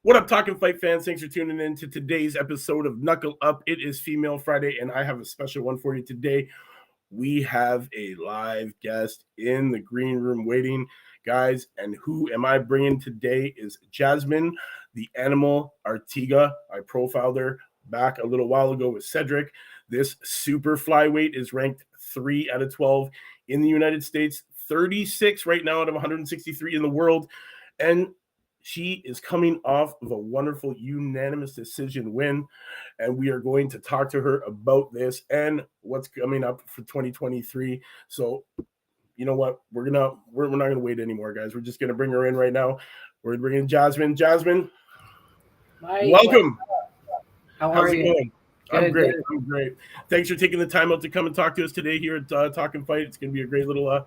What up, Talkin Fight fans? Thanks for tuning in to today's episode of Knuckle Up. It is Female Friday, and I have a special one for you today. We have a live guest in the green room waiting, guys. And who am I bringing today is Jasmine, the Animal Artiga. I profiled her back a little while ago with Cedric. This super flyweight is ranked 3 out of 12 in the United States, 36 right now out of 163 in the world. And she is coming off of a wonderful unanimous decision win, and we are going to talk to her about this and what's coming up for 2023. So, you know what? We're not gonna wait anymore, guys. We're just gonna bring her in right now. We're bringing Jasmine. Jasmine, welcome. How How's are it you? going? Good, I'm great. good. I'm great. Thanks for taking the time out to come and talk to us today here at Talkin Fight. It's gonna be a great little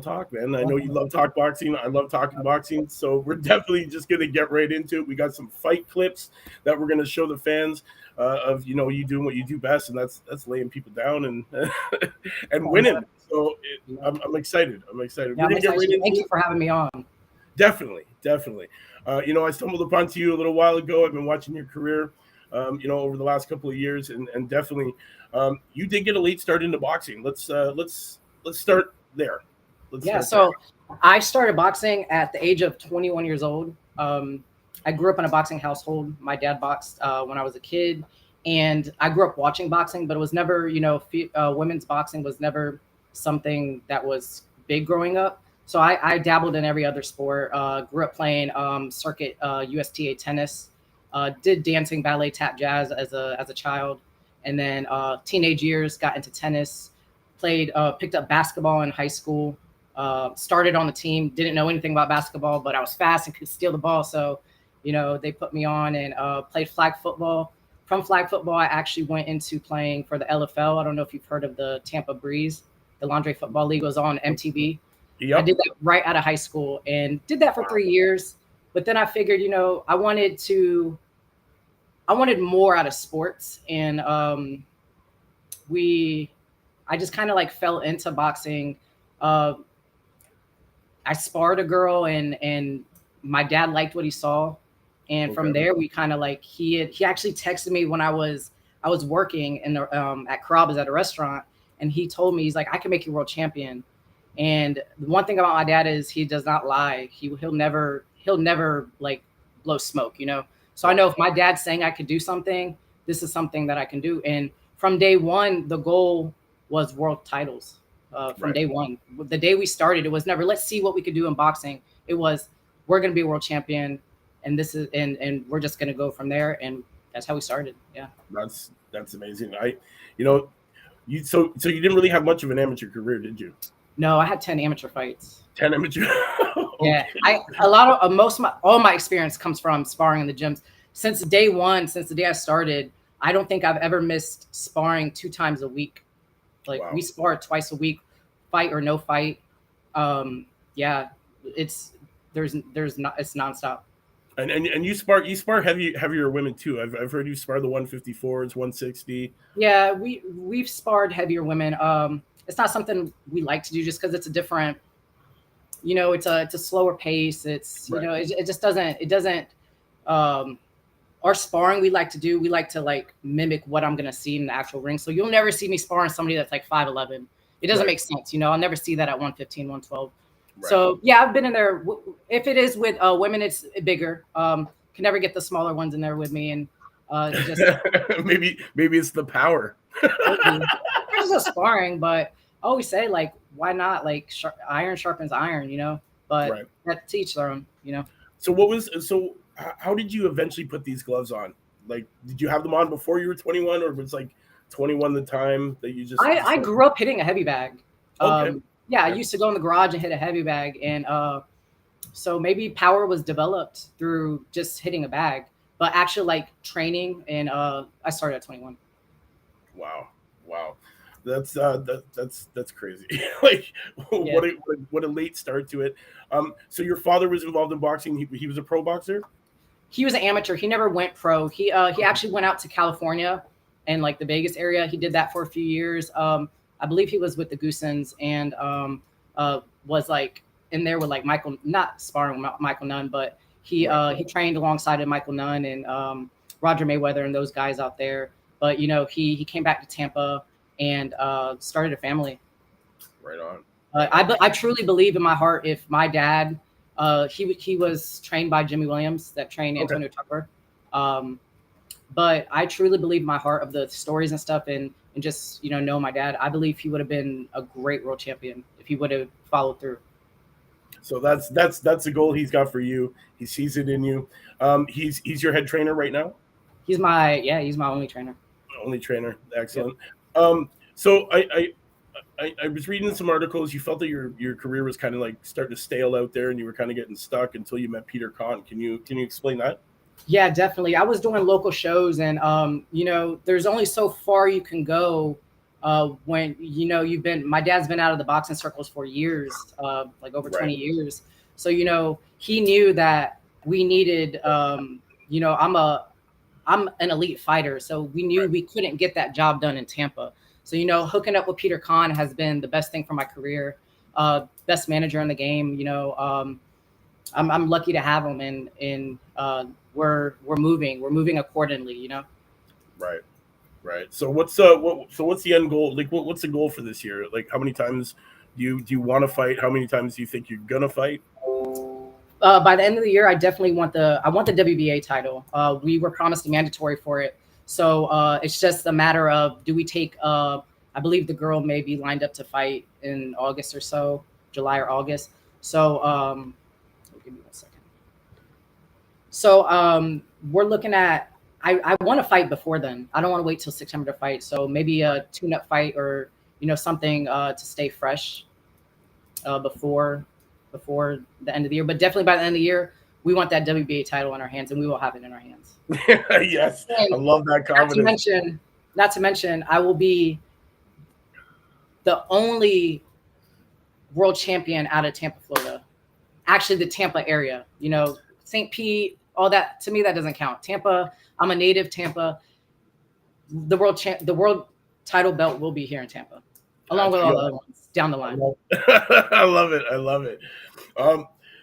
talk, man. I know you love talk boxing. I love talking boxing. So we're definitely just going to get right into it. We got some fight clips that we're going to show the fans of, you doing what you do best. And that's laying people down and and winning. So I'm excited. I'm excited. Yeah, We're going to get right into Thank you for having me on. Definitely. I stumbled upon you a little while ago. I've been watching your career, over the last couple of years. And definitely you did get a late start into boxing. Let's start there. So I started boxing at the age of 21 years old. I grew up in a boxing household. My dad boxed when I was a kid, and I grew up watching boxing, but it was never, women's boxing was never something that was big growing up. So I dabbled in every other sport. Grew up playing circuit USTA tennis, did dancing, ballet, tap, jazz as a child, and then teenage years got into tennis. Picked up basketball in high school. Started on the team, didn't know anything about basketball, but I was fast and could steal the ball. So, they put me on and played flag football. From flag football, I actually went into playing for the LFL. I don't know if you've heard of the Tampa Breeze. The Laundry Football League was on MTV. Yep. I did that right out of high school and did that for 3 years. But then I figured, I wanted more out of sports. And I just kind of fell into boxing. I sparred a girl and my dad liked what he saw. And from there, we kind of he actually texted me when I was working in the, at Carrabba's at a restaurant. And he told me, he's like, I can make you world champion. And the one thing about my dad is he does not lie. He'll never blow smoke, So I know if my dad's saying I could do something, this is something that I can do. And from day one, the goal was world titles. From day one, the day we started, it was never let's see what we could do in boxing. It was we're going to be a world champion, and this is and we're just going to go from there, and that's how we started. Yeah, that's amazing. So you didn't really have much of an amateur career, did you? No, I had 10 amateur fights. 10 amateur. Okay. Yeah, all my experience comes from sparring in the gyms. Since the day I started, I don't think I've ever missed sparring 2 times a week. Wow. We spar twice a week, fight or no fight. It's nonstop. And you spar heavier women too. I've heard you spar the 154s, 160. Yeah, we've sparred heavier women. It's not something we like to do just because it's a different, it's a slower pace. It's it just doesn't. Our sparring we like to mimic what I'm gonna see in the actual ring. So you'll never see me sparring somebody that's 5'11". It doesn't make sense, I'll never see that at 115, 112. Right. So yeah, I've been in there. If it is with women, it's bigger. Can never get the smaller ones in there with me, and just maybe it's the power. It's just sparring, but I always say why not? Iron sharpens iron, But to each their own, So how did you eventually put these gloves on? Did you have them on before you were 21, or was 21 the time that you just? I grew up hitting a heavy bag. Okay. I used to go in the garage and hit a heavy bag, and so maybe power was developed through just hitting a bag, but actually training, and I started at 21. Wow, that's crazy. What a late start to it. So your father was involved in boxing. He was a pro boxer. He was an amateur. He never went pro. He actually went out to California and the Vegas area. He did that for a few years. I believe he was with the Goosens and was in there with Michael, not sparring with Michael Nunn, but He trained alongside of Michael Nunn and Roger Mayweather and those guys out there. But he came back to Tampa and started a family. Right on. I truly believe in my heart, if my dad, he was trained by Jimmy Williams that trained Antonio Tucker. But I truly believe in my heart of the stories and stuff and just, know my dad. I believe he would have been a great world champion if he would have followed through. So that's the goal he's got for you. He sees it in you. He's your head trainer right now? He's my only trainer. Only trainer. Excellent. Yeah. So I was reading some articles. You felt that your career was kind of like starting to stale out there and you were kind of getting stuck until you met Peter Kahn. Can you explain that? Yeah, definitely. I was doing local shows and, there's only so far you can go when, my dad's been out of the boxing circles for years, like over 20 years. So, he knew that we needed, I'm an elite fighter. So we knew we couldn't get that job done in Tampa. So, hooking up with Peter Kahn has been the best thing for my career. Best manager in the game, I'm lucky to have him and we're moving accordingly, Right. So what's the end goal? Like what's the goal for this year? Like how many times do you want to fight? How many times do you think you're gonna fight? By the end of the year, I definitely want the WBA title. We were promised a mandatory for it. So it's just a matter of, do we take, I believe the girl may be lined up to fight in August or so, July or August. So give me 1 second. So we're looking at, I want to fight before then. I don't want to wait till September to fight. So maybe a tune-up fight or, something to stay fresh before the end of the year. But definitely by the end of the year, we want that WBA title in our hands, and we will have it in our hands. Yes, and I love that confidence. Not to mention, I will be the only world champion out of Tampa, Florida. Actually, the Tampa area. St. Pete, all that. To me, that doesn't count. Tampa. I'm a native Tampa. The world title belt will be here in Tampa, along with all the other ones down the line. I love it.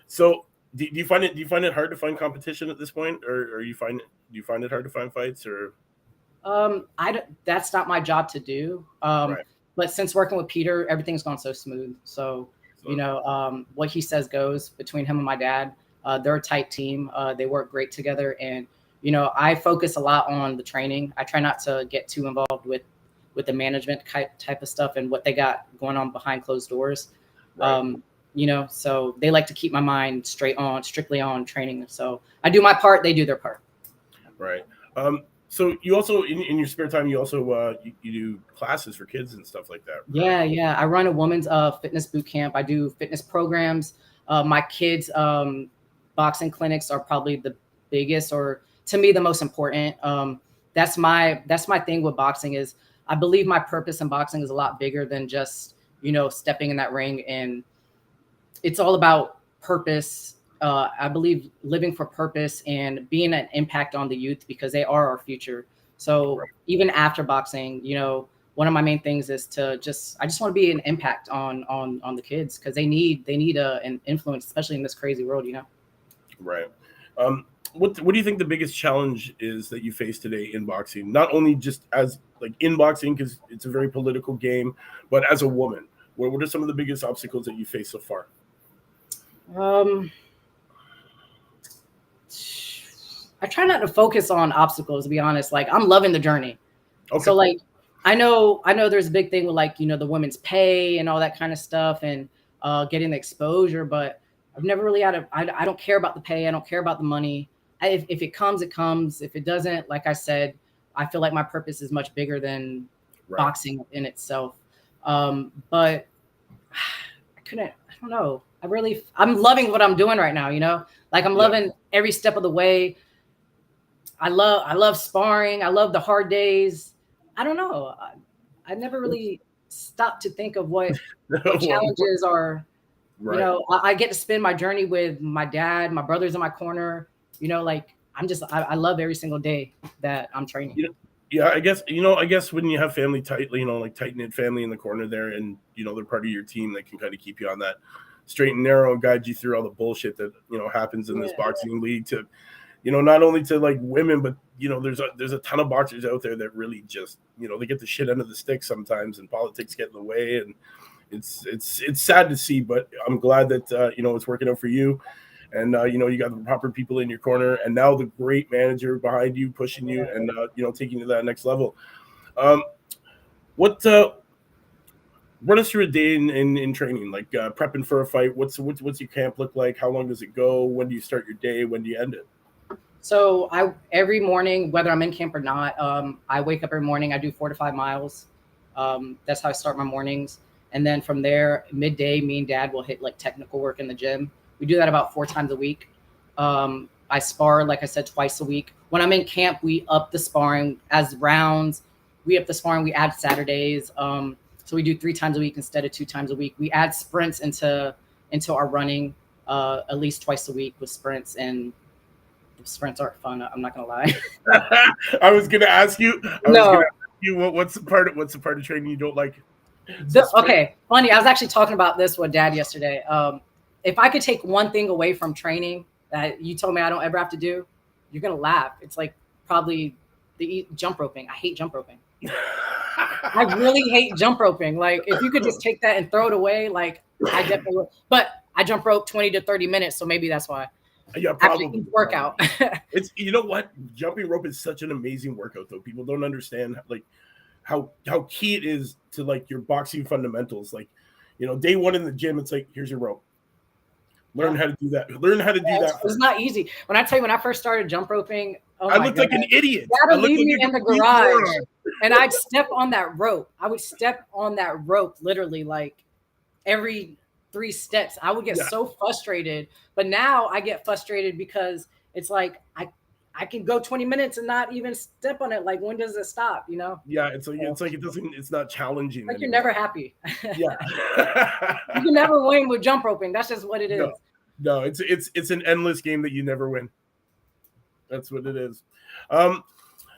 So do you find it hard to find competition at this point, or do you find it hard to find fights, or? That's not my job to do. But since working with Peter, everything's gone so smooth. So what he says goes between him and my dad. They're a tight team. They work great together, and I focus a lot on the training. I try not to get too involved with the management type of stuff and what they got going on behind closed doors. So they like to keep my mind strictly on training. So I do my part, they do their part. Right. So you also in your spare time, you also you do classes for kids and stuff like that. Right? Yeah. I run a women's fitness boot camp. I do fitness programs. My kids' boxing clinics are probably the biggest, or to me, the most important. That's my thing with boxing is I believe my purpose in boxing is a lot bigger than just, stepping in that ring. And it's all about purpose. I believe living for purpose and being an impact on the youth, because they are our future. So even after boxing, one of my main things is I just want to be an impact on the kids, because they need an influence, especially in this crazy world, Right. What do you think the biggest challenge is that you face today in boxing? Not only just as like in boxing, because it's a very political game, but as a woman, what are some of the biggest obstacles that you face so far? I try not to focus on obstacles, to be honest. Like, I'm loving the journey. Okay. So like, I know there's a big thing with like, the women's pay and all that kind of stuff and getting the exposure, but I've never really I don't care about the pay. I don't care about the money. If it comes, it comes. If it doesn't, like I said, I feel like my purpose is much bigger than boxing in itself. But I don't know. I'm loving what I'm doing right now, like I'm loving every step of the way. I love sparring. I love the hard days. I don't know. I never really stopped to think of what challenges are. Right. I get to spend my journey with my dad, my brother's in my corner, like I love every single day that I'm training. Yeah, I guess when you have family tightly, like tight knit family in the corner there, and they're part of your team, that can kind of keep you on straight and narrow and guide you through all the bullshit that happens in this boxing league. To not only to like women, but there's a ton of boxers out there that really just they get the shit end of the stick sometimes, and politics get in the way, and it's sad to see. But I'm glad that it's working out for you. And you got the proper people in your corner, and now the great manager behind you, pushing you, and taking you to that next level. What run us through a day in training, like prepping for a fight? What's your camp look like? How long does it go? When do you start your day? When do you end it? So every morning, whether I'm in camp or not, I wake up every morning. I do 4 to 5 miles. That's how I start my mornings. And then from there, midday, me and Dad will hit like technical work in the gym. We do that about 4 times a week. I spar, like I said, twice a week. When I'm in camp, we up the sparring as rounds. We up the sparring. We add Saturdays. So we do 3 times a week instead of 2 times a week. We add sprints into our running at least twice a week with sprints, and sprints aren't fun. I'm not gonna lie. I was gonna ask you. What's the part of training you don't like? Okay, funny. I was actually talking about this with Dad yesterday. If I could take one thing away from training that you told me I don't ever have to do, you're gonna laugh. It's like probably the jump roping. I hate jump roping. I really hate jump roping. Like if you could just take that and throw it away, like I definitely would. But I jump rope 20 to 30 minutes, so maybe that's why. Yeah, probably workout. It's what, jumping rope is such an amazing workout though. People don't understand like how key it is to like your boxing fundamentals. Like, day one in the gym, it's like, here's your rope. Learn how to do that. Learn how to do that. It's not easy. When I first started jump roping, I looked like an idiot. Dad would leave me in the garage, and I'd step on that rope. I would step on that rope literally like every 3 steps. I would get so frustrated. But now I get frustrated because it's like I can go 20 minutes and not even step on it. Like, when does it stop? Yeah, it's like it's not challenging. Like, you're never happy. Yeah. You can never win with jump roping. That's just what it is. No, it's an endless game that you never win. That's what it is.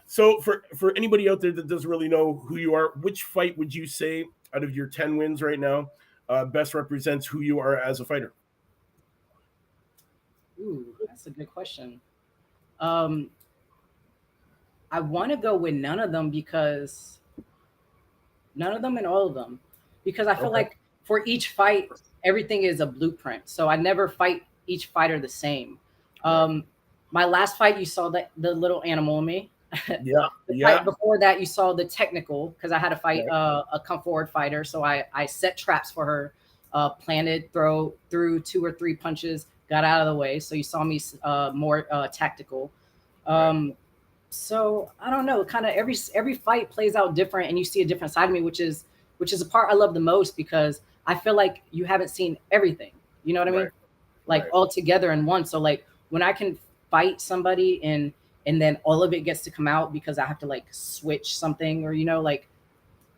So for anybody out there that doesn't really know who you are, which fight would you say out of your 10 wins right now best represents who you are as a fighter? Ooh, that's a good question. I want to go with none of them and all of them, because I feel like for each fight, everything is a blueprint. So I never fight each fighter the same. My last fight, you saw the little animal in me. Yeah. Fight before that, you saw the technical, because I had to fight a come forward fighter. So I set traps for her, planted, threw 2 or 3 punches, got out of the way. So you saw me more tactical. So I don't know, kind of every fight plays out different, and you see a different side of me, which is a part I love the most, because I feel like you haven't seen everything. You know what I mean? Like all together in one. So like when I can fight somebody and then all of it gets to come out because I have to like switch something, or like,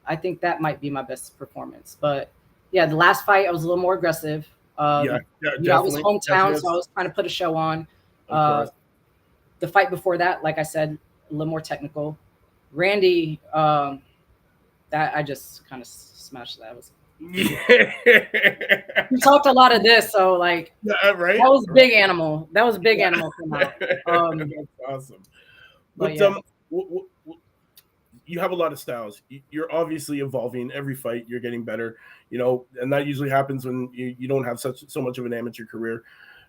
I think that might be my best performance. But yeah, the last fight I was a little more aggressive. I was hometown, so I was trying to put a show on. The fight before that, like I said, a little more technical. Randy, that I just kind of smashed that. We talked a lot of this, so like, that was big animal. That was a big animal for me. That's awesome. But you have a lot of styles. You're obviously evolving every fight. You're getting better, and that usually happens when you don't have so much of an amateur career.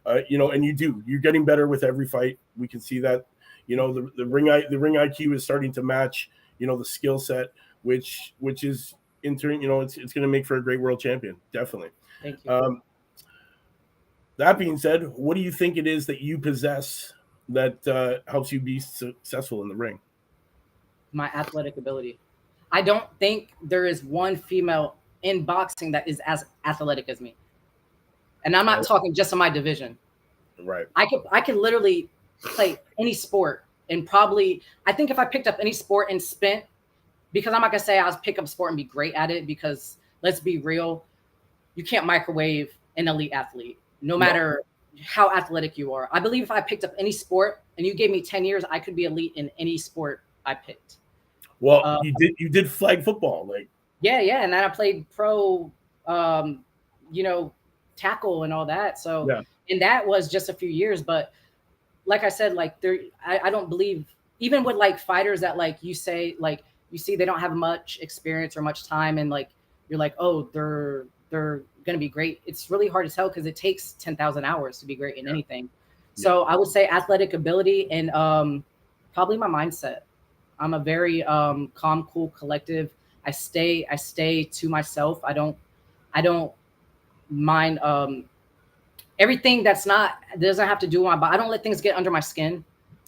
And you're getting better with every fight. We can see that, the ring IQ is starting to match, the skill set, which is in turn, it's going to make for a great world champion. Definitely. Thank you. That being said, what do you think it is that you possess that helps you be successful in the ring? My athletic ability. I don't think there is one female in boxing that is as athletic as me. And I'm not talking just in my division. Right. I could literally play any sport, and probably, I think if I picked up any sport and spent, because I'm not gonna say I'll pick up sport and be great at it, because let's be real, you can't microwave an elite athlete, no matter how athletic you are. I believe if I picked up any sport and you gave me 10 years, I could be elite in any sport I picked. Well, you did flag football, like. Yeah, and then I played pro, 10 tackle and all that. So, Yeah. and that was just a few years. But like I said, like I don't believe, even with like fighters that like you say, like you see they don't have much experience or much time, and like you're like, oh, they're gonna be great. It's really hard to tell because it takes 10,000 hours to be great in anything. So I would say athletic ability and probably my mindset. I'm a very calm, cool, collective. I stay to myself. I don't mind everything that's not doesn't have to do with my body. I don't let things get under my skin.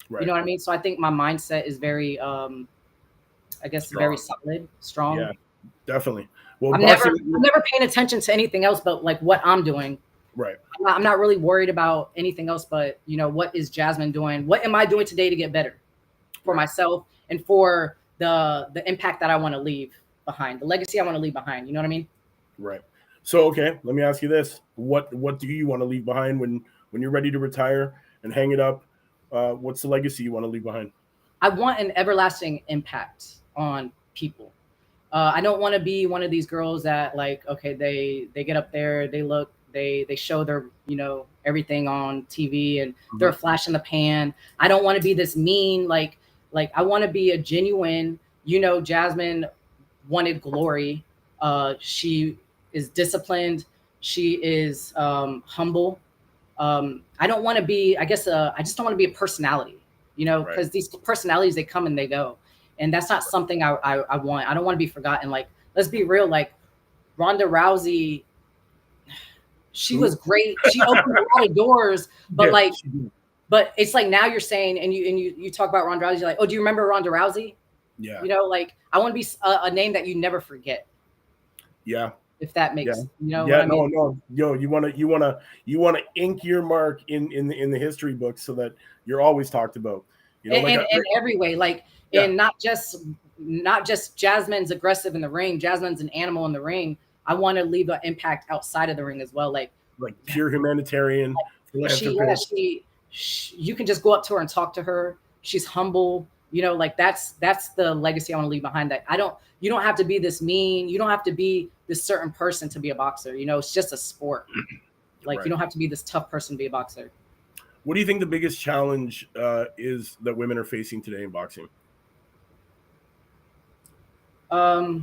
Right. You know what I mean? So I think my mindset is very I guess very solid, strong. Yeah, definitely. Well, I'm never paying attention to anything else but like what I'm doing. Right. I'm not really worried about anything else but, you know, what is Jasmine doing? What am I doing today to get better for myself and for the impact that I want to leave behind, the legacy I want to leave behind. You know what I mean? Right. So, okay, let me ask you this. What do you want to leave behind when you're ready to retire and hang it up? What's the legacy you want to leave behind? I want an everlasting impact on people. I don't want to be one of these girls that like, okay, they get up there, they show their, you know, everything on TV and they're a flash in the pan. I don't want to be this mean, like I want to be a genuine, you know, Jasmine wanted glory. She is disciplined. She is humble. I don't want to be, I guess, I just don't want to be a personality, you know, because these personalities, they come and they go. And that's not something I want. I don't want to be forgotten. Like, let's be real. Like, Ronda Rousey, she was great. She opened a lot of doors, but but it's like now you're saying, and you talk about Ronda Rousey, you're like, oh, do you remember Ronda Rousey? Yeah. You know, like I want to be a name that you never forget. Yeah. If that makes, you know. Yeah. What I mean? No. Yo, you want to ink your mark in the history books so that you're always talked about. You know, in every way, like, and not just Jasmine's aggressive in the ring. Jasmine's an animal in the ring. I want to leave an impact outside of the ring as well, like pure humanitarian. You can just go up to her and talk to her. She's humble. You know, like that's the legacy I want to leave behind. That you don't have to be this mean. You don't have to be this certain person to be a boxer. You know, it's just a sport. Like you don't have to be this tough person to be a boxer. What do you think the biggest challenge is that women are facing today in boxing? I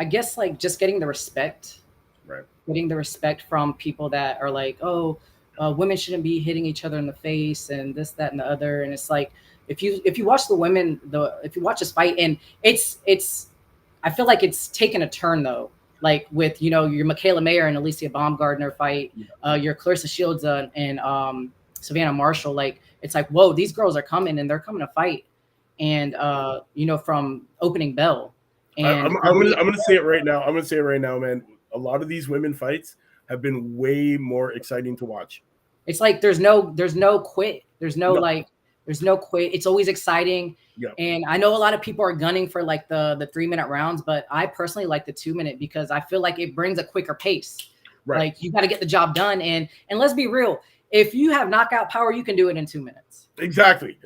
guess like just getting the respect. Right. Getting the respect from people that are like, oh, women shouldn't be hitting each other in the face and this, that, and the other. And it's like, if you watch if you watch this fight, and it's I feel like it's taken a turn though. Like with, you know, your Michaela Mayer and Alicia Baumgardner fight, your Clarissa Shields and Savannah Marshall. Like, it's like, whoa, these girls are coming and they're coming to fight. And, you know, from opening bell. And I'm gonna say it right now. I'm gonna say it right now, man. A lot of these women fights have been way more exciting to watch. It's like there's no quit. There's no quit. It's always exciting. Yeah. And I know a lot of people are gunning for like the 3-minute rounds, but I personally like the 2-minute because I feel like it brings a quicker pace. Right. Like you got to get the job done. And let's be real. If you have knockout power, you can do it in 2 minutes. Exactly.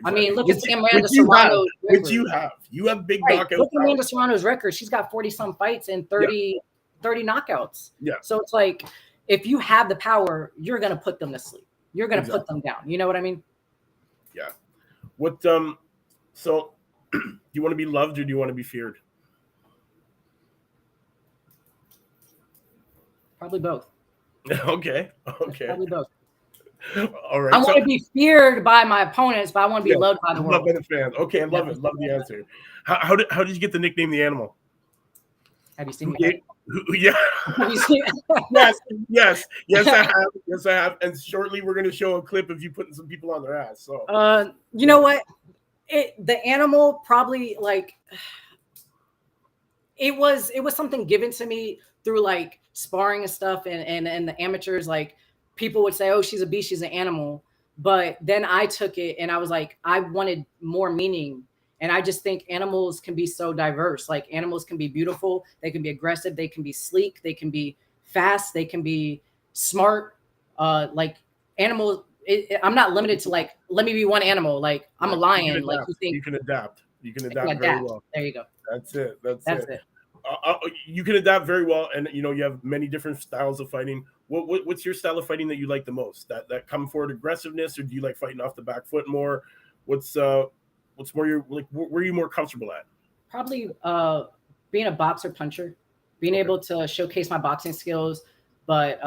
I mean, look at Amanda Serrano's record. You have big knockouts. Look at Amanda Serrano's record. She's got 40-some fights and 30 knockouts. Yeah. So it's like, if you have the power, you're going to put them to sleep. You're going to put them down. You know what I mean? Yeah. What, so do you want to be loved or do you want to be feared? Probably both. Okay. Probably both. All right. I want to be feared by my opponents, but I want to be loved by the world. Loved by the fans. Okay, I love it. Love the answer. How did you get the nickname The Animal? Have you seen me? Yeah. Have you seen Yes, I have. And shortly we're going to show a clip of you putting some people on their ass. So you know what? The Animal probably like it was something given to me through like sparring and stuff and the amateurs. Like people would say, oh, she's a beast, she's an animal. But then I took it and I was like, I wanted more meaning. And I just think animals can be so diverse. Like animals can be beautiful. They can be aggressive. They can be sleek. They can be fast. They can be smart. Like animals, I'm not limited to like, let me be one animal. Like I'm a lion. Like you can adapt. You can adapt very well. There you go. That's it. You can adapt very well, and you have many different styles of fighting. What's your style of fighting that you like the most? That come forward aggressiveness, or do you like fighting off the back foot more? What's more your like? Where are you more comfortable at? Probably being a boxer puncher, being able to showcase my boxing skills, but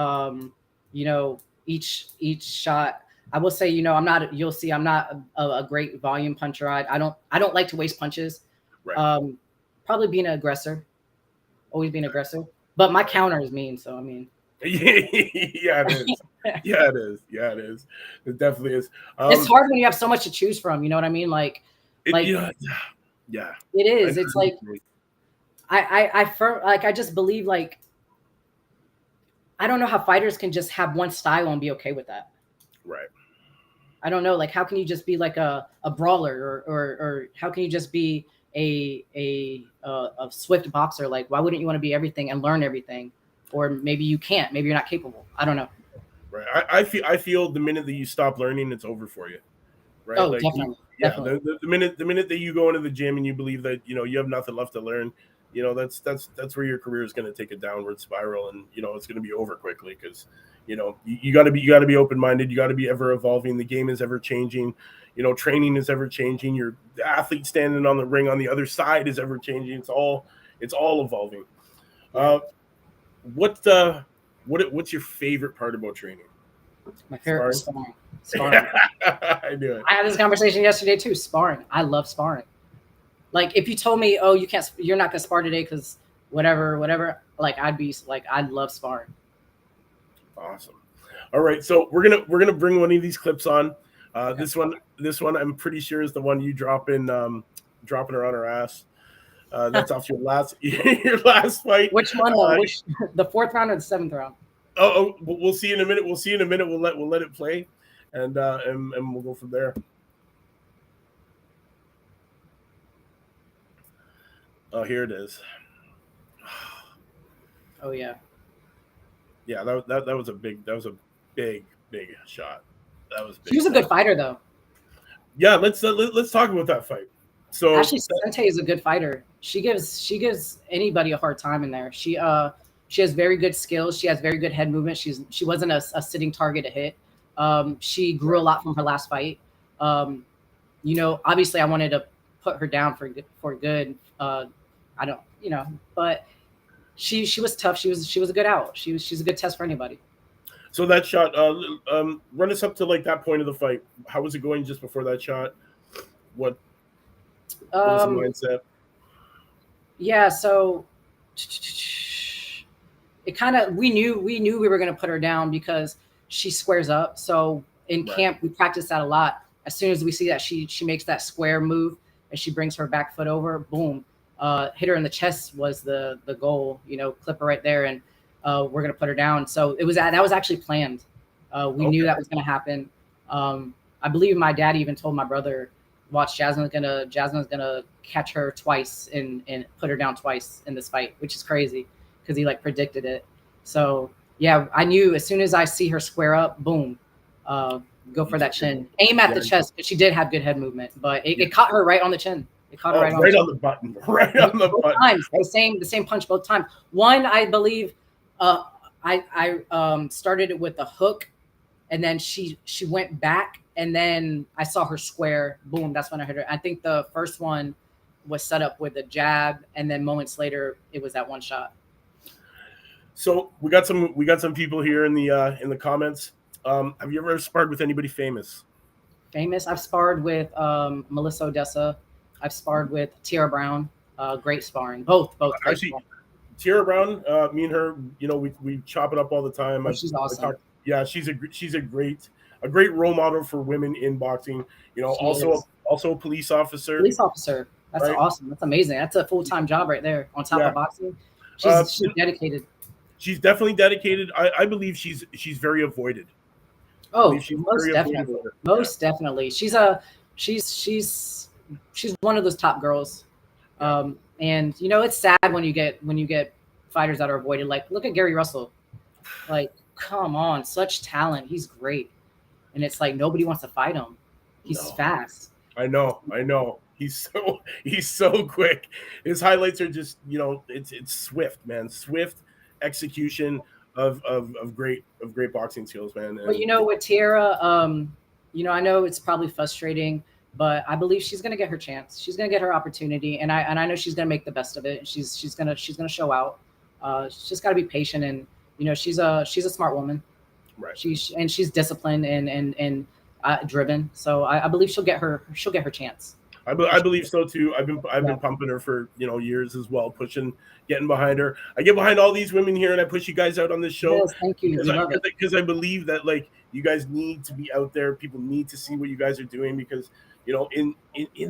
each shot. I will say, I'm not. You'll see, I'm not a great volume puncher. I don't like to waste punches. Right. Probably being an aggressor, always being aggressive. But my counter is mean, so I mean. Yeah, it is. Yeah, it is. Yeah, it is. It definitely is. It's hard when you have so much to choose from. You know what I mean? Yeah. It is. It's like I just believe like I don't know how fighters can just have one style and be okay with that. Right. I don't know. Like, how can you just be like a brawler or how can you just be a swift boxer? Like, why wouldn't you want to be everything and learn everything? Or maybe you can't. Maybe you're not capable. I don't know. Right. I feel the minute that you stop learning, it's over for you. Right. Oh, definitely. Definitely. The minute that you go into the gym and you believe that you have nothing left to learn, that's where your career is going to take a downward spiral, and it's going to be over quickly because you got to be open minded. You got to be ever evolving. The game is ever changing. Training is ever changing. The athlete standing on the ring on the other side is ever changing. It's all evolving. What's your favorite part about training? My favorite is sparring. I knew it. I had this conversation yesterday too. Sparring. I love sparring. Like, if you told me, oh, you're not gonna spar today because whatever, like, I'd be like, I love sparring. Awesome. All right, so we're gonna bring one of these clips on. This one I'm pretty sure is the one you dropping her on her ass. That's off your last fight. Which one? The 4th round or the 7th round? Oh, we'll see in a minute. We'll let it play, and we'll go from there. Oh, here it is. Oh yeah. Yeah, that was a big shot. That was big. She was a good fighter though. Yeah, let's talk about that fight. So actually, Sente is a good fighter. She gives anybody a hard time in there. She has very good skills. She has very good head movement. She wasn't a sitting target to hit. She grew a lot from her last fight. Obviously I wanted to put her down for good. I don't, but she was tough. She was a good out. She's a good test for anybody. So that shot, run us up to like that point of the fight. How was it going just before that shot? What was the mindset? Yeah, so it kind of we knew we were going to put her down because she squares up. So in camp we practice that a lot. As soon as we see that she makes that square move and she brings her back foot over, boom, hit her in the chest was the goal. Clip her right there, and we're going to put her down. So that was actually planned. We knew that was going to happen. I believe my dad even told my brother, watch, Jasmine's gonna catch her twice and put her down twice in this fight, which is crazy because he like predicted it. So yeah, I knew as soon as I see her square up, boom, go for that chin, aim at the chest. But she did have good head movement, but it caught her right on the chin. It caught her right on the button. Right on the button. Times, the same punch both times. One, I believe, I started it with a hook, and then she went back. And then I saw her square. Boom, that's when I hit her. I think the first one was set up with a jab, and then moments later it was that one shot. So we got some people here in the comments. Have you ever sparred with anybody famous? Famous? I've sparred with Melissa Odessa. I've sparred with Tiara Brown. Great sparring. Both. Actually, Tiara Brown, me and her, we chop it up all the time. She's awesome. She's a great role model for women in boxing. Also a police officer. That's awesome. That's amazing. That's a full-time job right there on top of boxing. She's dedicated. She's definitely dedicated. I believe she's very avoided. Oh, most definitely. Most definitely. She's one of those top girls. And it's sad when you get fighters that are avoided. Like, look at Gary Russell. Like, come on, such talent. He's great. And it's like nobody wants to fight him. He's fast. I know. He's so quick. His highlights are just, it's swift, man. Swift execution of great boxing skills, man. But And with Tierra, I know it's probably frustrating, but I believe she's gonna get her chance. She's gonna get her opportunity, and I know she's gonna make the best of it. She's gonna show out. She's just gotta be patient, and she's a smart woman. right. She's disciplined and driven. So I believe she'll get her chance. I believe so too. I've been Yeah. pumping her for years as well, getting behind her. I get behind all these women here, and I push you guys out on this show Yes, thank you. We love it. because I believe that like you guys need to be out there. People need to see what you guys are doing because in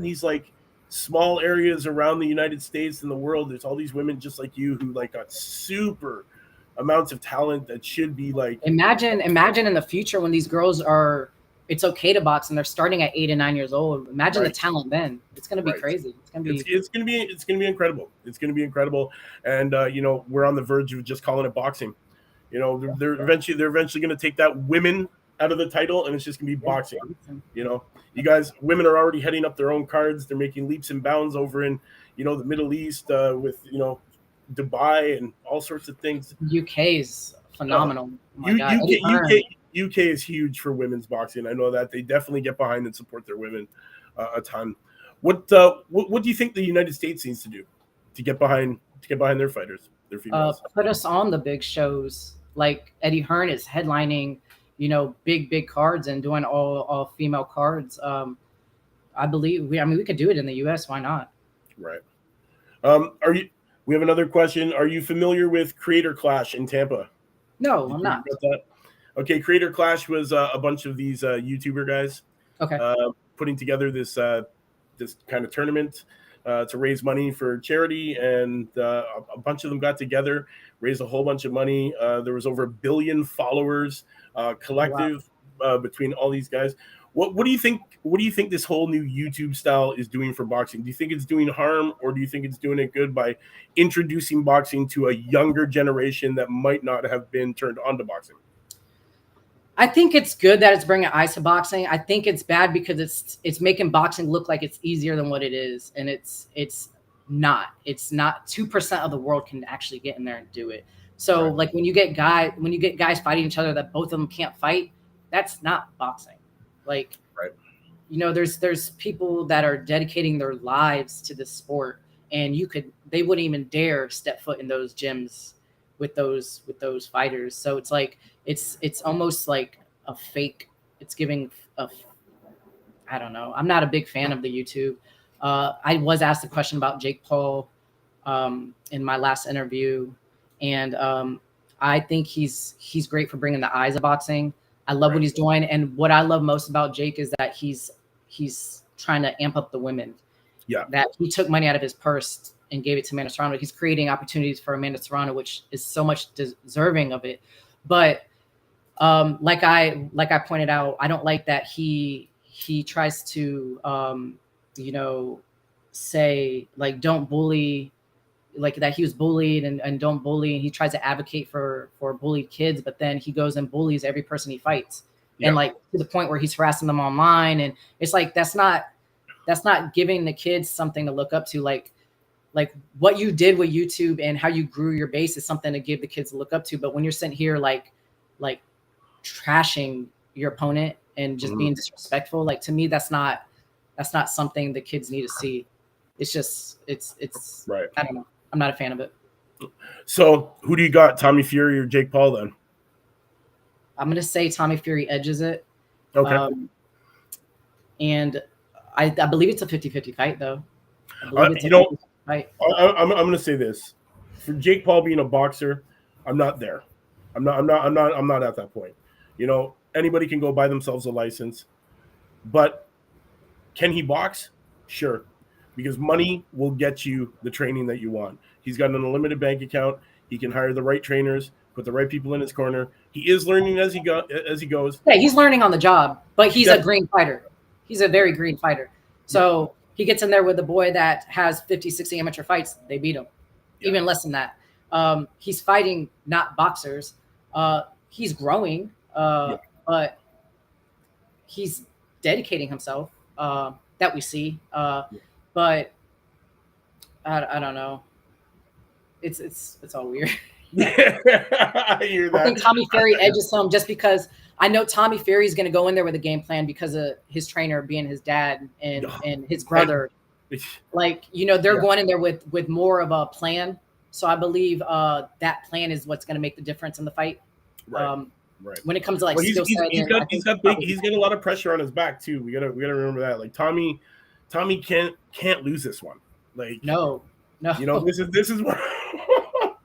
these like small areas around the United States and the world, there's all these women just like you who like got super amounts of talent that should be like imagine in the future when these girls are it's okay to box and they're starting at 8 and 9 years old. Imagine the talent then. It's going to be crazy. It's going to be incredible. It's going to be incredible. And we're on the verge of just calling it boxing. They're eventually going to take that women out of the title and it's just going to be boxing. You guys, women are already heading up their own cards. They're making leaps and bounds over in the Middle East with Dubai and all sorts of things. UK is phenomenal. UK is huge for women's boxing. I know that they definitely get behind and support their women a ton. What do you think the United States needs to do to get behind their fighters, their females? Put us on the big shows. Like Eddie Hearn is headlining, big cards and doing all female cards. I believe we could do it in the US. Why not? Right. We have another question. Are you familiar with Creator Clash in Tampa? No, I'm not. Okay, Creator Clash was a bunch of these YouTuber guys. Okay. Putting together this kind of tournament to raise money for charity, and a bunch of them got together, raised a whole bunch of money. There was over 1 billion followers collective between all these guys. What do you think? What do you think this whole new YouTube style is doing for boxing? Do you think it's doing harm, or do you think it's doing it good by introducing boxing to a younger generation that might not have been turned on to boxing? I think it's good that it's bringing eyes to boxing. I think it's bad because it's making boxing look like it's easier than what it is, and it's not. It's not. 2% of the world can actually get in there and do it. So like when you get guys fighting each other that both of them can't fight, that's not boxing. Like there's people that are dedicating their lives to this sport, and they wouldn't even dare step foot in those gyms with those fighters. So it's like it's almost like a fake. It's giving I don't know. I'm not a big fan of the YouTube. I was asked a question about Jake Paul in my last interview, and I think he's great for bringing the eyes of boxing. I love what he's doing, and what I love most about Jake is that he's trying to amp up the women. Yeah, that he took money out of his purse and gave it to Amanda Serrano. He's creating opportunities for Amanda Serrano, which is so much deserving of it. But like I pointed out, I don't like that he tries to say like don't bully, like that he was bullied and don't bully, and he tries to advocate for bullied kids, but then he goes and bullies every person he fights. Yeah. And like to the point where he's harassing them online, and it's like that's not giving the kids something to look up to. Like what you did with YouTube and how you grew your base is something to give the kids to look up to. But when you're sitting here like trashing your opponent and just being disrespectful, like to me that's not something the kids need to see. It's just it's right. I don't know. I'm not a fan of it. So who do you got, Tommy Fury or Jake Paul then? I'm going to say Tommy Fury edges it. Okay. And I believe it's a 50-50 fight though. I'm going to say this. For Jake Paul being a boxer, I'm not there. I'm not at that point. Anybody can go buy themselves a license. But can he box? Sure. Because money will get you the training that you want. He's got an unlimited bank account. He can hire the right trainers, put the right people in his corner. He is learning as he goes. Yeah, he's learning on the job, but he's a green fighter. He's a very green fighter. So he gets in there with a boy that has 50, 60 amateur fights. They beat him. Yeah. Even less than that. He's fighting not boxers. He's growing, but he's dedicating himself that we see. but I don't know. It's all weird. I hear that. I think Tommy Fury edges him just because I know Tommy Fury is going to go in there with a game plan because of his trainer being his dad and his brother. Like, they're going in there with more of a plan. So I believe that plan is what's going to make the difference in the fight. Right. When it comes to skill set, he's got a lot of pressure on his back too. We gotta remember that. Like Tommy can't lose this one. Like no. This is what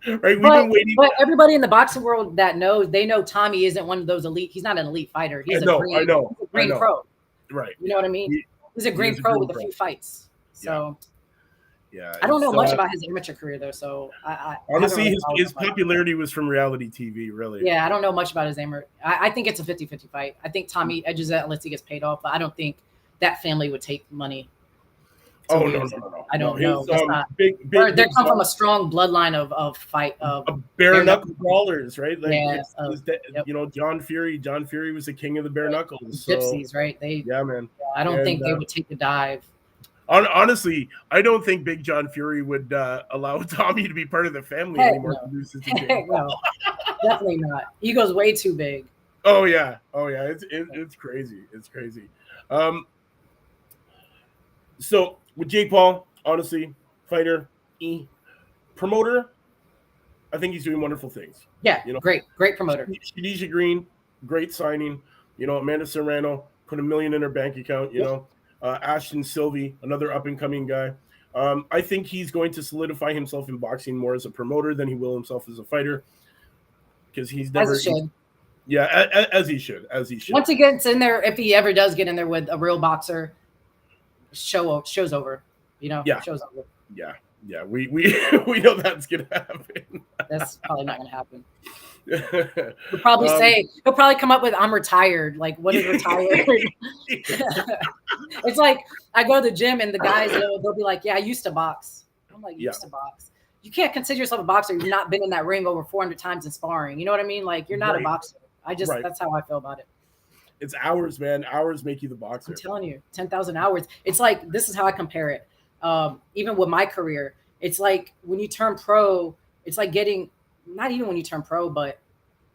right. We've been waiting. But everybody in the boxing world that knows, they know Tommy isn't one of those elite. He's not an elite fighter. He's a green pro. Right. You know what I mean? He's a green pro with a few fights. So yeah, I don't know much about his amateur career though. So I honestly, his popularity was from reality TV. Really. Yeah, I don't know much about his amateur. I think it's a 50-50 fight. I think Tommy edges it unless he gets paid off, but I don't think that family would take money. Oh no! I don't know. They come from a strong bloodline of fight of bare knuckle brawlers, right? Like John Fury was the king of the bare knuckles. Gypsies, right? Man. I don't think they would take the dive. Honestly, I don't think Big John Fury would allow Tommy to be part of the family anymore. No, definitely not. Ego's way too big. Oh yeah. It's crazy. It's crazy. So with Jake Paul, honestly, fighter, promoter, I think he's doing wonderful things. Yeah, great promoter. Khadijah Green, great signing. Amanda Serrano put $1 million in her bank account. Ashton Sylvie, another up and coming guy. I think he's going to solidify himself in boxing more as a promoter than he will himself as a fighter, because he's never. As he should. Yeah, as he should. Once he gets in there, if he ever does get in there with a real boxer, show's over. Show's over. Yeah. We know that's gonna happen. That's probably not gonna happen. He'll probably come up with "I'm retired." Like, what is retired? It's like I go to the gym and the guys they'll be like, "Yeah, I used to box." I'm like, "Used to box." You can't consider yourself a boxer. You've not been in that ring over 400 times in sparring. You know what I mean? Like, you're not a boxer. That's how I feel about it. It's hours, man. Hours make you the boxer. I'm telling you, 10,000 hours. It's like, this is how I compare it. Even with my career, it's like when you turn pro, it's like getting, not even when you turn pro, but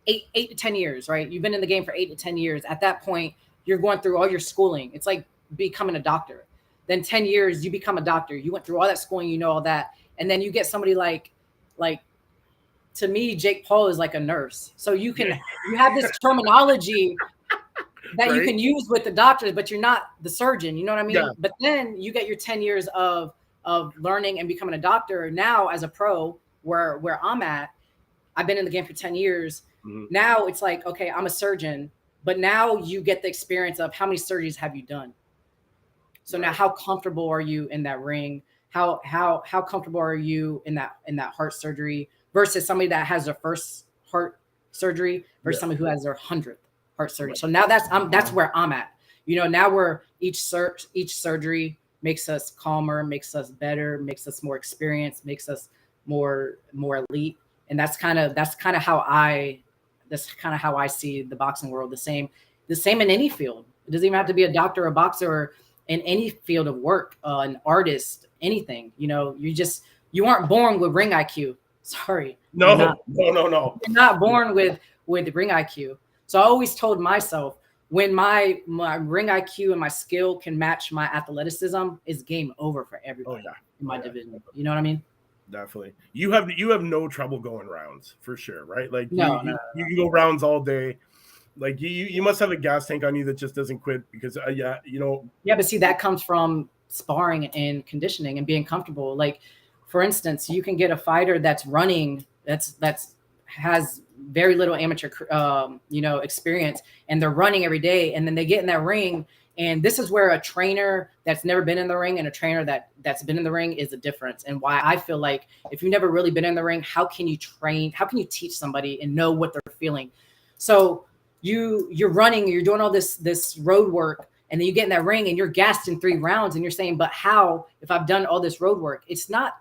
8 to 10 years, right? You've been in the game for 8 to 10 years. At that point, you're going through all your schooling. It's like becoming a doctor. Then 10 years, you become a doctor. You went through all that schooling, all that. And then you get somebody like to me, Jake Paul is like a nurse. So you have this terminology that you can use with the doctors, but you're not the surgeon. You know what I mean? Yeah. But then you get your 10 years of learning and becoming a doctor. Now, as a pro, where I'm at, I've been in the game for 10 years. Mm-hmm. Now it's like, okay, I'm a surgeon, but now you get the experience of how many surgeries have you done? So now, how comfortable are you in that ring? How comfortable are you in that heart surgery versus somebody that has their first heart surgery versus somebody who has their 100th heart surgery? Right. So now that's where I'm at. Now we're each surgery makes us calmer, makes us better, makes us more experienced, makes us more elite, and that's kind of how I see the boxing world. The same in any field. It doesn't even have to be a doctor or a boxer, or in any field of work, an artist, anything. You aren't born with ring IQ. Sorry. No. You're not born with ring IQ. So I always told myself, when my ring IQ and my skill can match my athleticism, it's game over for everybody in my division. You know what I mean? Definitely. You have no trouble going rounds for sure, right? Like you can go rounds all day. Like you must have a gas tank on you that just doesn't quit because but see, that comes from sparring and conditioning and being comfortable. Like, for instance, you can get a fighter that's running, that's has very little amateur experience, and they're running every day, and then they get in that ring, and this is where a trainer that's never been in the ring and a trainer that's been in the ring is the difference. And why I feel like if you've never really been in the ring, how can you teach somebody and know what they're feeling? So you're running, you're doing all this road work, and then you get in that ring and you're gassed in 3 rounds, and you're saying, but how, if I've done all this road work? It's not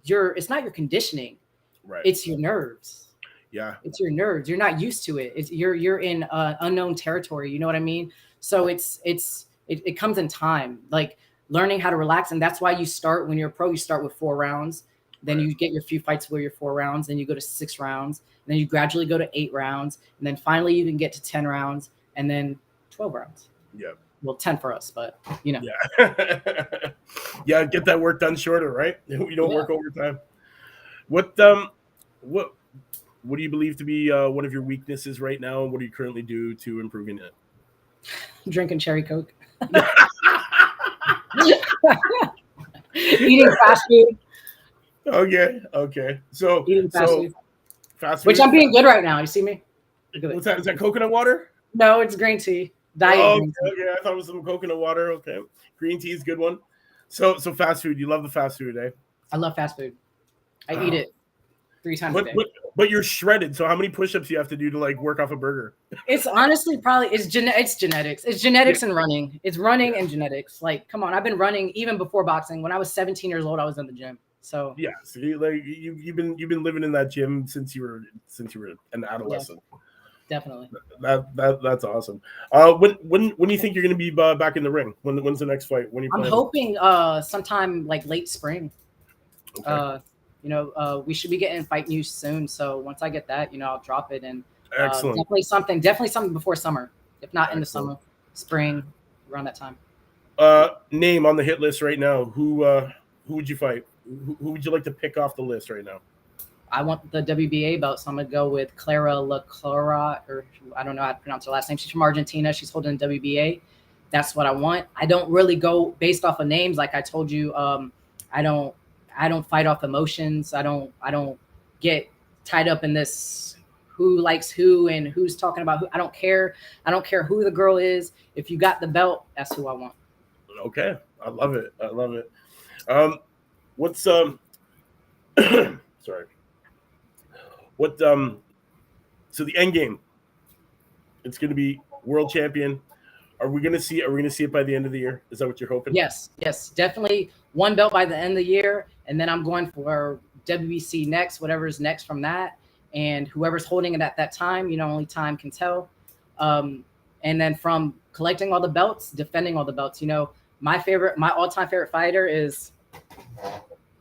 your conditioning, right? It's your nerves. Yeah, it's your nerves. You're not used to it. You're in unknown territory. You know what I mean? So it comes in time. Like learning how to relax. And that's why you start, when you're a pro, you start with 4 rounds. Then you get your few fights where you're 4 rounds. Then you go to 6 rounds. And then you gradually go to 8 rounds. And then finally you can get to 10 rounds and then 12 rounds. Yeah. Well, 10 for us, but you know. Yeah. Yeah, get that work done shorter, right? You don't work overtime. What do you believe to be one of your weaknesses right now, and what do you currently do to improving it? Drinking cherry Coke. Eating fast food. Okay. So eating fast food. Fast food. Which I'm being good right now. You see me? What's that? Is that coconut water? No, it's green tea. Diet green tea. Okay. I thought it was some coconut water. Okay. Green tea is a good one. So fast food. You love the fast food, eh? I love fast food. I eat it 3 times a day. But you're shredded. So how many push-ups do you have to do to like work off a burger? It's honestly it's genetics. It's genetics and running. It's running and genetics. Like, come on. I've been running even before boxing. When I was 17 years old, I was in the gym. So yeah, see, like you've been living in that gym since you were an adolescent. Yeah, definitely. That's awesome. When do you think you're going to be back in the ring? When's the next fight? I'm hoping sometime like late spring. Okay. We should be getting fight news soon. So once I get that, I'll drop it. And excellent. Definitely something before summer. If not in the summer, spring, around that time. Name on the hit list right now. Who would you fight? Who would you like to pick off the list right now? I want the WBA belt, so I'm gonna go with Clara Laclara, or I don't know how to pronounce her last name. She's from Argentina. She's holding the WBA. That's what I want. I don't really go based off of names, like I told you. I don't fight off emotions. I don't get tied up in this who likes who and who's talking about who. I don't care. I don't care who the girl is. If you got the belt, that's who I want. Okay, I love it. What's sorry. So the end game, it's going to be world champion. Are we going to see it by the end of the year? Is that what you're hoping? Yes, definitely one belt by the end of the year. And then I'm going for WBC next, whatever's next from that. And whoever's holding it at that time, only time can tell. And then from collecting all the belts, defending all the belts, my all-time favorite fighter is.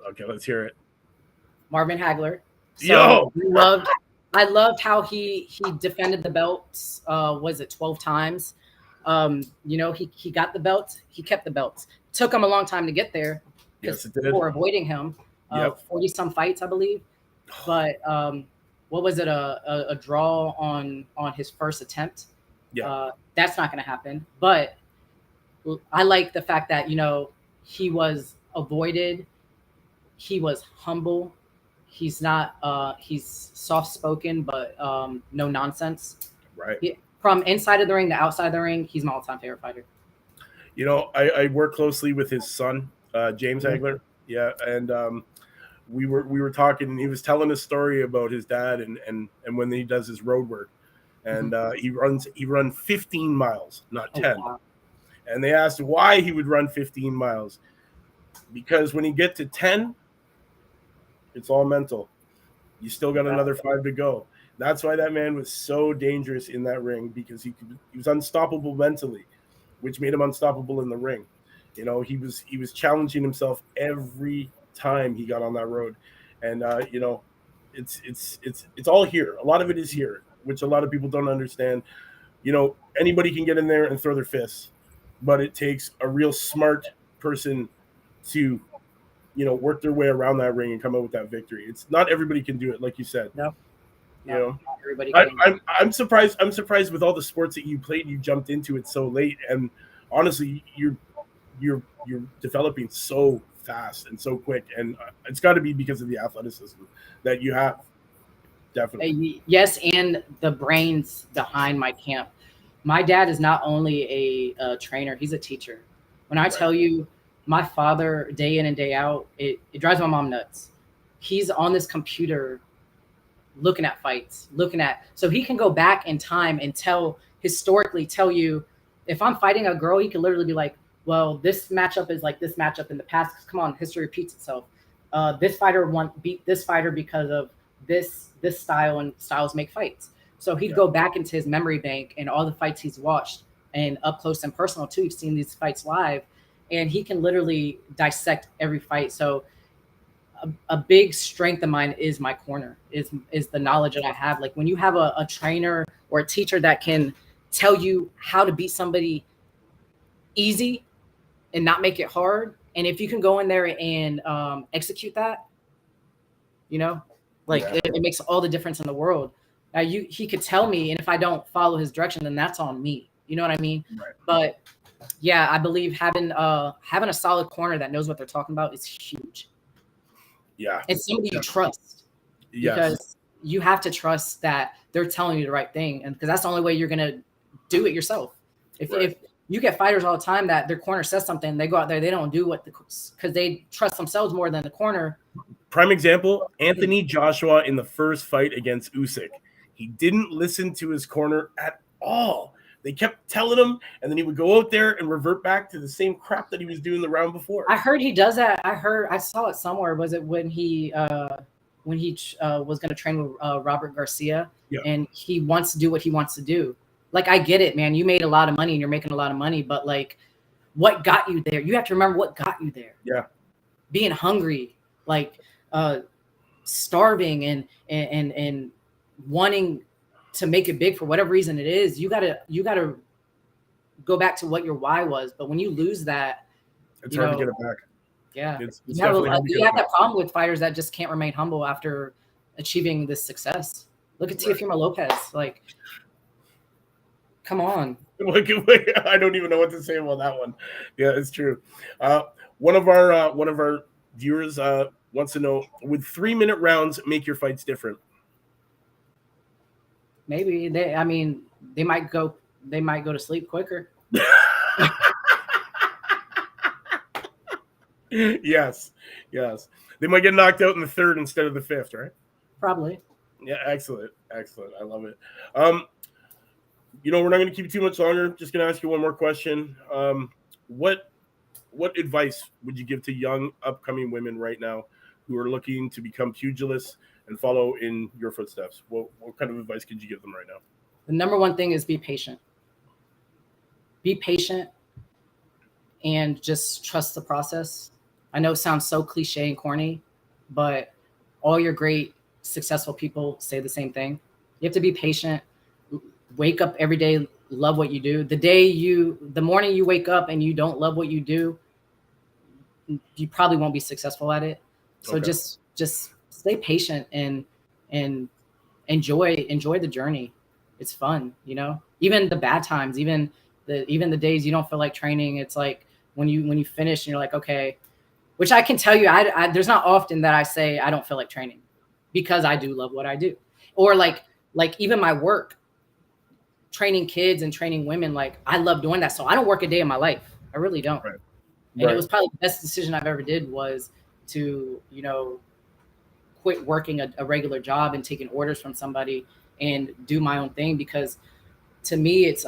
Okay, let's hear it. Marvin Hagler. So I loved how he defended the belts. Was it 12 times? He got the belt. He kept the belts. Took him a long time to get there. Yes, it did. For avoiding him. 40 some fights, I believe. But what was it? A draw on his first attempt. Yeah. That's not going to happen. But I like the fact that he was avoided. He was humble. He's not. He's soft spoken, but no nonsense. Right. From inside of the ring to outside of the ring, he's my all-time favorite fighter. I work closely with his son, James Hagler. Yeah, and we were talking, and he was telling a story about his dad and when he does his road work, and he runs 15 miles, not 10. Wow. And they asked why he would run 15 miles, because when you get to 10, it's all mental. You still got another 5 to go. That's why that man was so dangerous in that ring, because he was unstoppable mentally, which made him unstoppable in the ring. He was challenging himself every time he got on that road, and it's all here. A lot of it is here, which a lot of people don't understand. Anybody can get in there and throw their fists, but it takes a real smart person to work their way around that ring and come out with that victory. It's not everybody can do it, like you said. No. Everybody. I'm surprised. I'm surprised with all the sports that you played. You jumped into it so late, and honestly, you're developing so fast and so quick, and it's got to be because of the athleticism that you have. Definitely. Yes, and the brains behind my camp. My dad is not only a trainer; he's a teacher. When I tell you, my father, day in and day out, it drives my mom nuts. He's on this computer looking at fights, so he can go back in time and historically tell you, if I'm fighting a girl, he can literally be like, well, this matchup is like this matchup in the past. Come on, history repeats itself. This fighter beat this fighter because of this style, and styles make fights. So he'd go back into his memory bank and all the fights he's watched, and up close and personal too. He's seen these fights live, and he can literally dissect every fight. So a big strength of mine is my corner, is the knowledge that I have. Like when you have a trainer or a teacher that can tell you how to beat somebody easy and not make it hard, and if you can go in there and execute that, like it makes all the difference in the world. Now he could tell me, and if I don't follow his direction, then that's on me. You know what I mean? Right. But yeah, I believe having a solid corner that knows what they're talking about is huge. Yeah. And somebody you trust. Yes. Because you have to trust that they're telling you the right thing, and because that's the only way you're gonna do it yourself. If you get fighters all the time that their corner says something, they go out there, they don't do what because they trust themselves more than the corner. Prime example, Anthony Joshua in the first fight against Usyk. He didn't listen to his corner at all. They kept telling him, and then he would go out there and revert back to the same crap that he was doing the round before. I heard he does that. I saw it somewhere. Was it when he was going to train with Robert Garcia, and he wants to do what he wants to do. Like, I get it, man. You made a lot of money and you're making a lot of money, but like, what got you there? You have to remember what got you there. Yeah. Being hungry, like starving and wanting to make it big for whatever reason it is. You gotta go back to what your why was. But when you lose that, it's hard to get it back. Yeah. You have that problem with fighters that just can't remain humble after achieving this success. Look at Teofimo Lopez. Like, come on. I don't even know what to say about that one. Yeah, it's true. One of our viewers wants to know, would 3-minute rounds make your fights different? Maybe they might go to sleep quicker. Yes. They might get knocked out in the third instead of the fifth, right? Probably. Yeah, excellent. I love it. We're not going to keep you too much longer. Just going to ask you one more question. What advice would you give to young upcoming women right now who are looking to become pugilists and follow in your footsteps? What kind of advice could you give them right now? The number one thing is be patient. Be patient and just trust the process. I know it sounds so cliche and corny, but all your great successful people say the same thing. You have to be patient. Wake up every day, love what you do. The morning you wake up and you don't love what you do, you probably won't be successful at it. So just stay patient and enjoy the journey. It's fun, even the bad times, even the days you don't feel like training. It's like when you finish and you're like, okay, which I can tell you, I there's not often that I say I don't feel like training, because I do love what I do. Or like even my work, training kids and training women, like I love doing that. So I don't work a day in my life. I really don't. Right. And it was probably the best decision I've ever did was to, quit working a regular job and taking orders from somebody and do my own thing, because to me, it's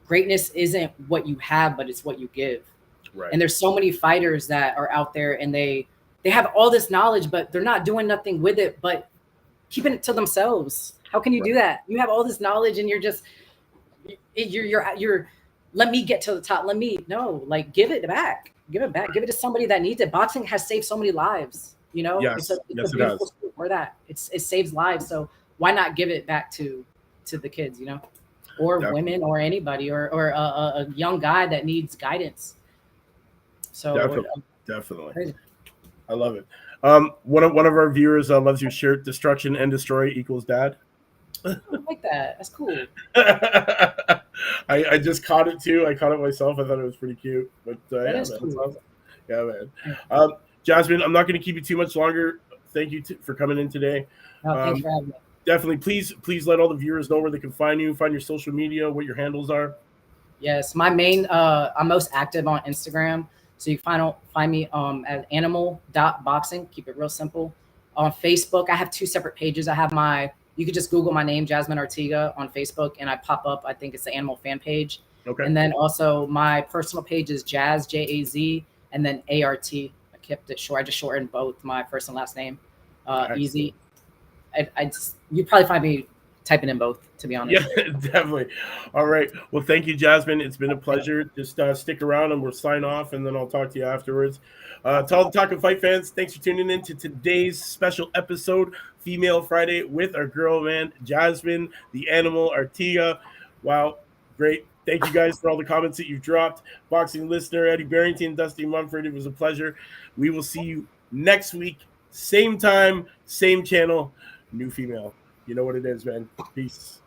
greatness isn't what you have, but it's what you give. Right. And there's so many fighters that are out there and they have all this knowledge, but they're not doing nothing with it, but keeping it to themselves. How can you do that? You have all this knowledge and you're let me get to the top. Give it back. Give it to somebody that needs it. Boxing has saved so many lives, Yes. It's a beautiful sport for that. It saves lives. So why not give it back to the kids, or women or anybody or a young guy that needs guidance. So definitely. Crazy. I love it. One of our viewers loves your shirt. Destruction and destroy equals dad. I like that. That's cool. I just caught it too. I caught it myself. I thought it was pretty cute. But That yeah, is man, cool. that's awesome. Yeah, man. Jasmine, I'm not going to keep you too much longer. Thank you for coming in today. No, thanks for having me. Definitely, please let all the viewers know where they can find you, find your social media, what your handles are. Yes, my main I'm most active on Instagram. So you can find me at animal.boxing. Keep it real simple. On Facebook, I have 2 separate pages. You could just Google my name, Jasmine Artiga, on Facebook, and I pop up. I think it's the Animal fan page. Okay. And then also my personal page is Jazz, J-A-Z, and then A-R-T. I kept it short. I just shortened both my first and last name. Easy. You'd probably find me typing in both, to be honest. Yeah, definitely. All right. Well, thank you, Jasmine. It's been a pleasure. Just stick around and we'll sign off, and then I'll talk to you afterwards. To all the Talkin' Fight fans, thanks for tuning in to today's special episode, Female Friday, with our girl, man, Jasmine, the animal, Artiga. Wow, great. Thank you guys for all the comments that you've dropped. Boxing listener, Eddie Barrington, Dusty Mumford, it was a pleasure. We will see you next week, same time, same channel, new female. You know what it is, man. Peace.